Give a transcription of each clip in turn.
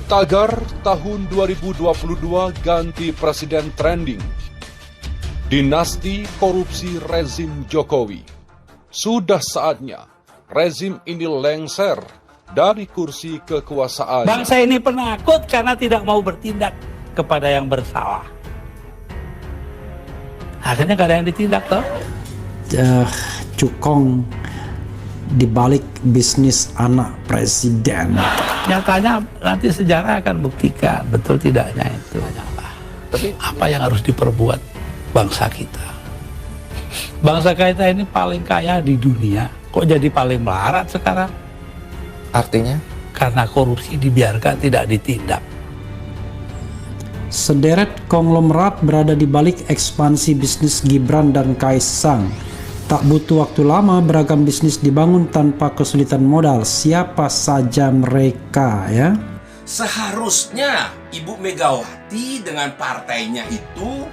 Tagar tahun 2022 ganti presiden trending. Dinasti korupsi rezim Jokowi. Sudah saatnya rezim ini lengser dari kursi kekuasaan. Bangsa ini penakut karena tidak mau bertindak kepada yang bersalah. Akhirnya gak ada yang ditindak toh. Cukong dibalik bisnis anak presiden. Nyatanya nanti sejarah akan buktikan betul tidaknya itu. Tapi apa yang harus diperbuat bangsa kita? Bangsa kita ini paling kaya di dunia, kok jadi paling melarat sekarang? Artinya? Karena korupsi dibiarkan tidak ditindak. Sederet konglomerat berada di balik ekspansi bisnis Gibran dan Kaisang. Tak butuh waktu lama beragam bisnis dibangun tanpa kesulitan modal. Siapa saja mereka ya? Seharusnya Ibu Megawati dengan partainya itu,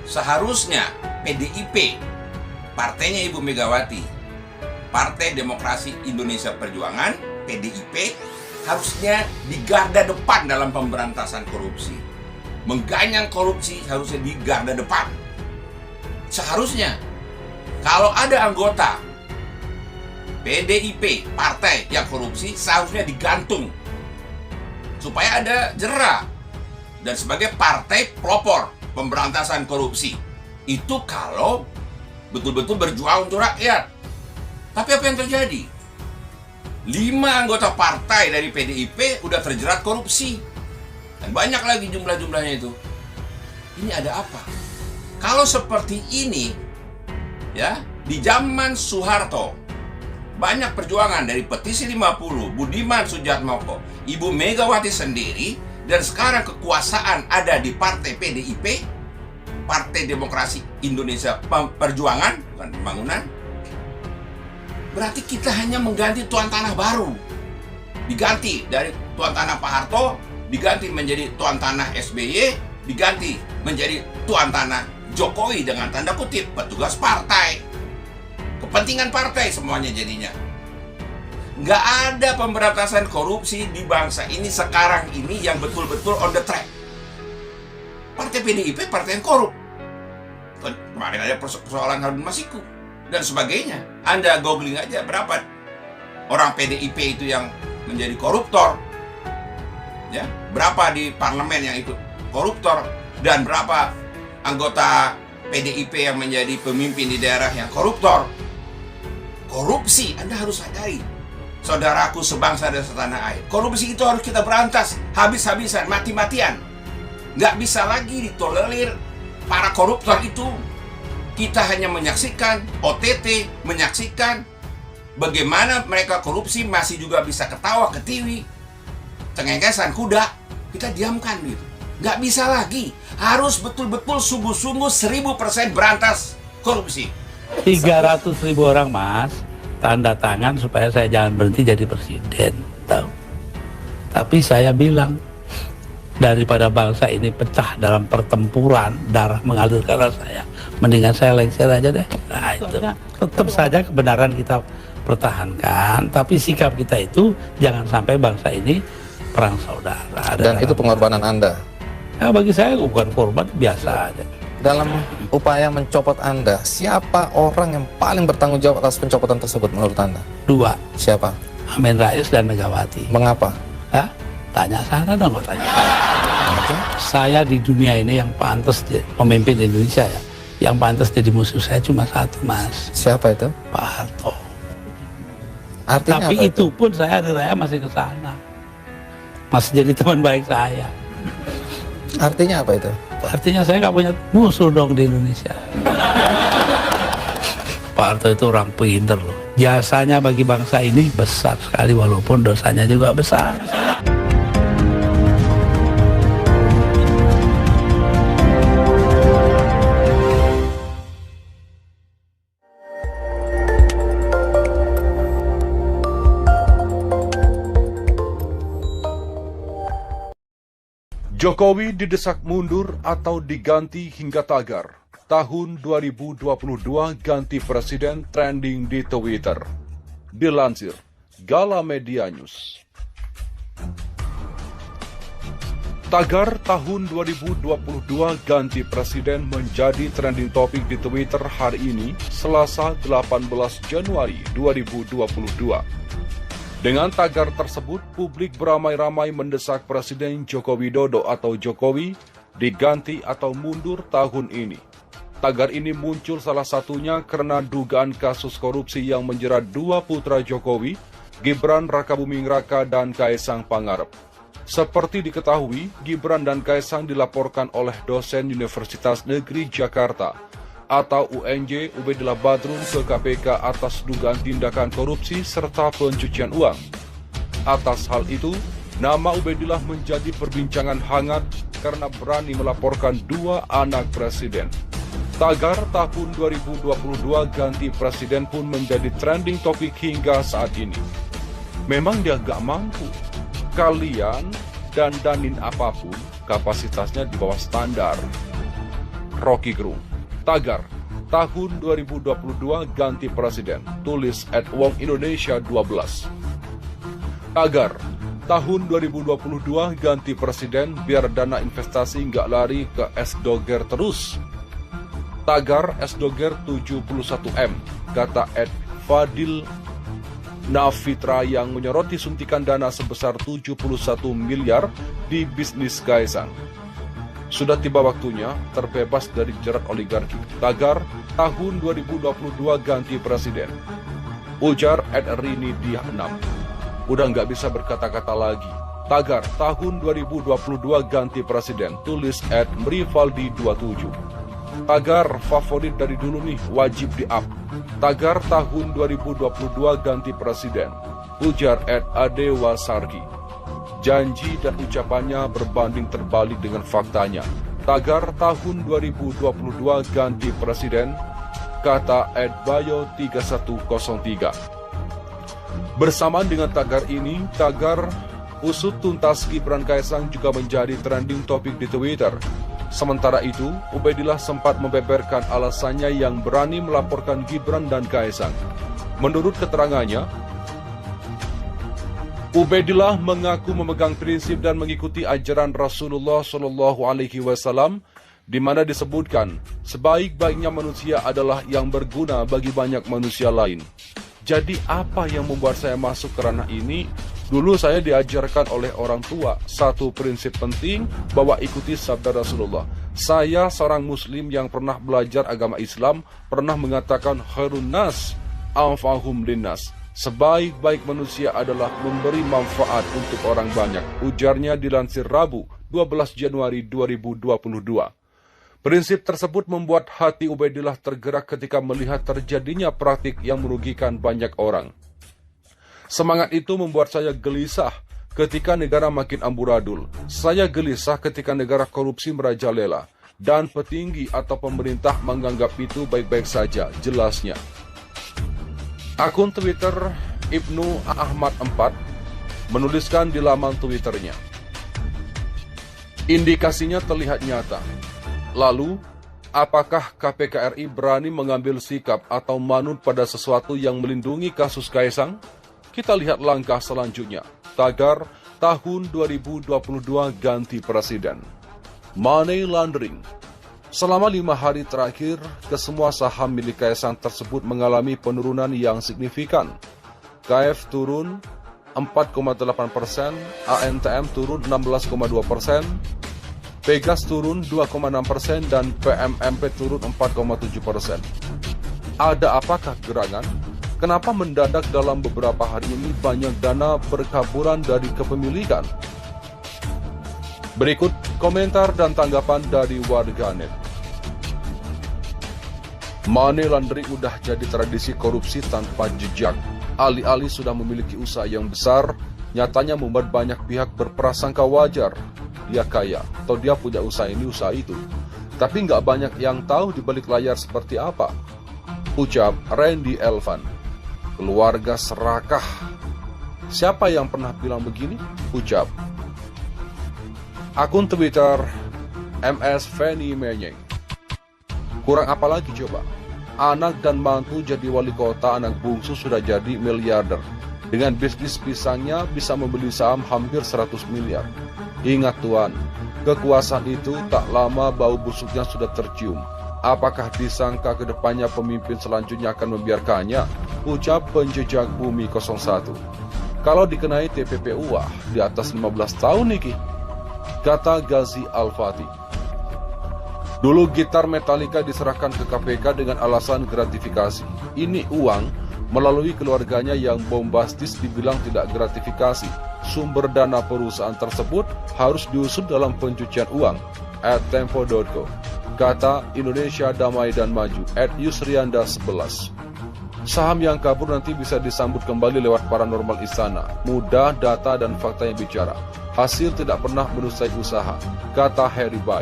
seharusnya PDIP, partainya Ibu Megawati, Partai Demokrasi Indonesia Perjuangan, PDIP, harusnya di garda depan dalam pemberantasan korupsi. Mengganyang korupsi harusnya di garda depan. Seharusnya. Kalau ada anggota PDIP, partai yang korupsi, seharusnya digantung supaya ada jera. Dan sebagai partai pelopor pemberantasan korupsi, itu kalau betul-betul berjuang untuk rakyat. Tapi apa yang terjadi? 5 anggota partai dari PDIP udah terjerat korupsi. Dan banyak lagi jumlah-jumlahnya itu. Ini ada apa? Kalau seperti ini, ya, di zaman Soeharto banyak perjuangan dari petisi 50, Budiman Sujatmoko, Ibu Megawati sendiri, dan sekarang kekuasaan ada di partai PDIP, Partai Demokrasi Indonesia Perjuangan, bukan Pembangunan. Berarti kita hanya mengganti tuan tanah baru. Diganti dari tuan tanah Pak Harto, diganti menjadi tuan tanah SBY, diganti menjadi tuan tanah Jokowi dengan tanda kutip petugas partai. Kepentingan partai semuanya jadinya. Nggak ada pemberantasan korupsi di bangsa ini sekarang ini yang betul-betul on the track. Partai PDIP partai yang korup. Kemarin ada persoalan Harun Masiku dan sebagainya. Anda googling aja berapa orang PDIP itu yang menjadi koruptor. Ya, berapa di parlemen yang ikut koruptor dan berapa anggota PDIP yang menjadi pemimpin di daerah yang koruptor. Korupsi, Anda harus sadari, saudaraku sebangsa dan setanah air, korupsi itu harus kita berantas habis-habisan, mati-matian. Nggak bisa lagi ditolerir para koruptor itu. Kita hanya menyaksikan OTT, menyaksikan bagaimana mereka korupsi, masih juga bisa ketawa, ketiwi, cengengesan kuda, kita diamkan gitu. Nggak bisa lagi, harus betul-betul sungguh-sungguh 1000% berantas korupsi. 300.000 orang mas tanda tangan supaya saya jangan berhenti jadi presiden, tahu. Tapi saya bilang, daripada bangsa ini pecah dalam pertempuran, darah mengalir ke arah saya, mendingan saya lengser aja deh. Nah itu, tetap saja kebenaran kita pertahankan, tapi sikap kita itu jangan sampai bangsa ini perang saudara. Dan itu pengorbanan Anda? Ya, bagi saya bukan korban, biasa aja. Dalam upaya mencopot Anda, siapa orang yang paling bertanggung jawab atas pencopotan tersebut menurut Anda? 2. Siapa? Amin Rais dan Megawati. Mengapa? Hah? Tanya sana dong, tanya saya. Saya di dunia ini yang pantas pemimpin Indonesia ya, yang pantas jadi musuh saya cuma satu mas. Siapa itu? Pak Harto. Artinya tapi apa itu pun saya masih ke sana, masih jadi teman baik saya. Artinya apa itu? Artinya saya nggak punya musuh dong di Indonesia. Pak Harto itu orang pinter loh. Jasanya bagi bangsa ini besar sekali walaupun dosanya juga besar. Jokowi didesak mundur atau diganti hingga tagar. tahun 2022 ganti presiden trending di Twitter. Dilansir Gala Media News. Tagar tahun 2022 ganti presiden menjadi trending topik di Twitter hari ini, Selasa 18 Januari 2022. Dengan tagar tersebut, publik beramai-ramai mendesak Presiden Joko Widodo atau Jokowi diganti atau mundur tahun ini. Tagar ini muncul salah satunya karena dugaan kasus korupsi yang menjerat dua putra Jokowi, Gibran Rakabuming Raka dan Kaisang Pangarep. Seperti diketahui, Gibran dan Kaisang dilaporkan oleh dosen Universitas Negeri Jakarta atau UNJ Ubedillah Badrun ke KPK atas dugaan tindakan korupsi serta pencucian uang. Atas hal itu, nama Ubedillah menjadi perbincangan hangat karena berani melaporkan dua anak presiden. Tagar tahun 2022 ganti presiden pun menjadi trending topik hingga saat ini. Memang dia gak mampu. Kalian dandanin apapun, kapasitasnya di bawah standar. Rocky Gerung. Tagar tahun 2022 ganti presiden. Tulis @wongindonesia 12. Tagar tahun 2022 ganti presiden biar dana investasi nggak lari ke S-Doger terus. Tagar S-Doger 71M, kata @Fadil Nafitra yang menyoroti suntikan dana sebesar 71 miliar di bisnis Kaisang. Sudah tiba waktunya terbebas dari jerat oligarki. Tagar tahun 2022 ganti presiden. Ujar @Rini Dia 6. Udah nggak bisa berkata-kata lagi. Tagar tahun 2022 ganti presiden. Tulis @Mrivaldi 27. Tagar favorit dari dulu nih, wajib di-up. Tagar tahun 2022 ganti presiden. Ujar @Adewa Sargi. Janji dan ucapannya berbanding terbalik dengan faktanya. Tagar tahun 2022 ganti presiden, kata @Bayo3103. Bersamaan dengan tagar ini, tagar usut tuntas Gibran Kaisang juga menjadi trending topik di Twitter. Sementara itu, Ubedillah sempat membeberkan alasannya yang berani melaporkan Gibran dan Kaisang. Menurut keterangannya, Ubedillah mengaku memegang prinsip dan mengikuti ajaran Rasulullah SAW, di mana disebutkan sebaik-baiknya manusia adalah yang berguna bagi banyak manusia lain. Jadi apa yang membuat saya masuk ke ranah ini? Dulu saya diajarkan oleh orang tua satu prinsip penting bahwa ikuti sabda Rasulullah. Saya seorang muslim yang pernah belajar agama Islam, pernah mengatakan khairun nas anfa'uhum linnas. Sebaik-baik manusia adalah memberi manfaat untuk orang banyak. Ujarnya dilansir Rabu 12 Januari 2022. Prinsip tersebut membuat hati Ubedillah tergerak ketika melihat terjadinya praktik yang merugikan banyak orang. Semangat itu membuat saya gelisah ketika negara makin amburadul. Saya gelisah ketika negara korupsi merajalela dan petinggi atau pemerintah menganggap itu baik-baik saja, jelasnya. Akun Twitter Ibnu Ahmad 4 menuliskan di laman Twitternya, indikasinya terlihat nyata. Lalu, apakah KPK RI berani mengambil sikap atau manut pada sesuatu yang melindungi kasus Kaisang? Kita lihat langkah selanjutnya. Tagar tahun 2022 ganti presiden. Money laundering. Selama 5 hari terakhir, kesemua saham milik Kaisang tersebut mengalami penurunan yang signifikan. KF turun 4,8%, ANTM turun 16,2%, Pegas turun 2,6% dan PMMP turun 4,7%. Ada apakah gerangan? Kenapa mendadak dalam beberapa hari ini banyak dana berkaburan dari kepemilikan? Berikut komentar dan tanggapan dari warganet. Money laundering udah jadi tradisi korupsi tanpa jejak. Alih-alih sudah memiliki usaha yang besar, nyatanya membuat banyak pihak berprasangka wajar. Dia kaya, atau dia punya usaha ini, usaha itu. Tapi nggak banyak yang tahu di balik layar seperti apa. Ucap Randy Elvan. Keluarga serakah. Siapa yang pernah bilang begini? Ucap akun Twitter MS Fanny Menyeng. Kurang apa lagi coba? Anak dan mantu jadi wali kota, anak bungsu sudah jadi miliarder. Dengan bisnis pisangnya bisa membeli saham hampir 100 miliar. Ingat tuan, kekuasaan itu tak lama bau busuknya sudah tercium. Apakah disangka ke depannya pemimpin selanjutnya akan membiarkannya? Ucap penjejak Bumi 01. Kalau dikenai TPP wah, di atas 15 tahun niki, kata Ghazi Al-Fatih. Dulu gitar Metallica diserahkan ke KPK dengan alasan gratifikasi. Ini uang melalui keluarganya yang bombastis dibilang tidak gratifikasi. Sumber dana perusahaan tersebut harus diusut dalam pencucian uang. @tempo.co. Kata Indonesia Damai dan Maju @Yusrianda 11. Saham yang kabur nanti bisa disambut kembali lewat paranormal istana. Mudah, data dan fakta yang bicara. Hasil tidak pernah menusai usaha, kata Harry Bay.